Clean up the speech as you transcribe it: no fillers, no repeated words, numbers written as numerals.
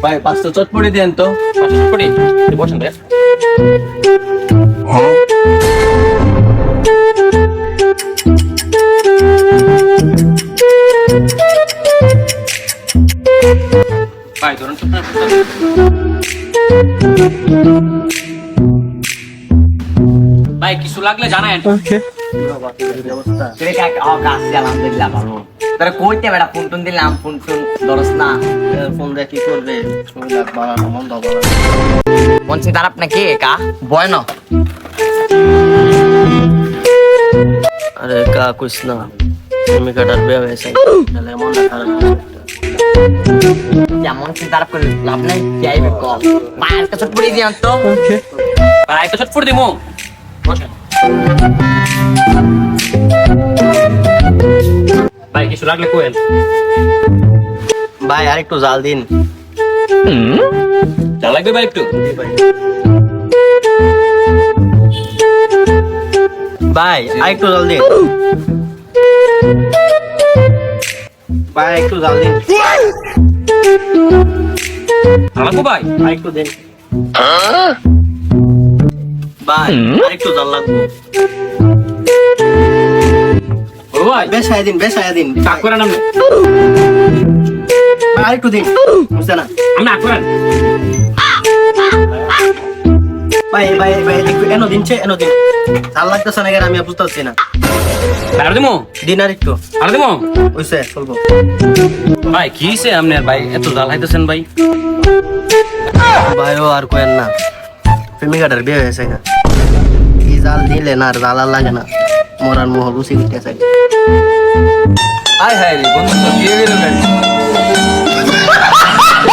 ভাই 5টা চটপটি দেন তো। 5টা চটপটি বসেন ভাই। ভাই ধরুন ভাই কিছু লাগলে জানাই। ওকে তুই কাক কাজ আলহামদুলিল্লাহ ভালো। তোরা কইতে বেটা ফোন টোন দিলাম, ফোন টোন ধরস না। ফোন দিয়ে কি করবে? শরীর বাড়ানো মন্দ বাড়ানো। মন সে খারাপ নাকি কা? বয় না। আরে কা কইস না, তুমি কাটার বিয়ে হয়েছে তাহলে মন খারাপ যেমন সে খারাপ করে লাভ নাই, কি আইবে ক? মায়ের কাছে পড়ে দিই তো। ওকে ভাই একটা চটপটি দিমু বসেন। ভাই কিছু লাগলে কোয়েন। ভাই আরেকটু জাল দিন। যা লাগবে ভাই একটু। ভাই আরেকটু জাল দিন। ভাই একটু জাল দিন। লাগবো ভাই। আরেকটু দিন। ভাই আরেকটু জাল লাগবে। ও ভাই বেশায় দিন, বেশায় দিন। কাক করেন আপনি। ভাই আরেকটু দিন, বুঝছে না? আপনি আক করেন। ভাই ভাই ভাই একটু এনো দিন, এনো দিন। জাল লাগতেছে না কেন আমি বুঝতে পারছি না। আর দিমু দিন আর একটু। আর দিমু। বুঝছে চলবো। ভাই কি হইছে আপনার ভাই এত জাল হাইতেছেন ভাই? ভাইও আর কোয়েন না, প্রেমিকাটার বিয়ে হয়েছে না। কি জাল দিলে না আর জাল আর লাগে না, মরার মোহ লুচি কিটেছে। আয় হায় রে বন্ধু তো বিয়ে গেল না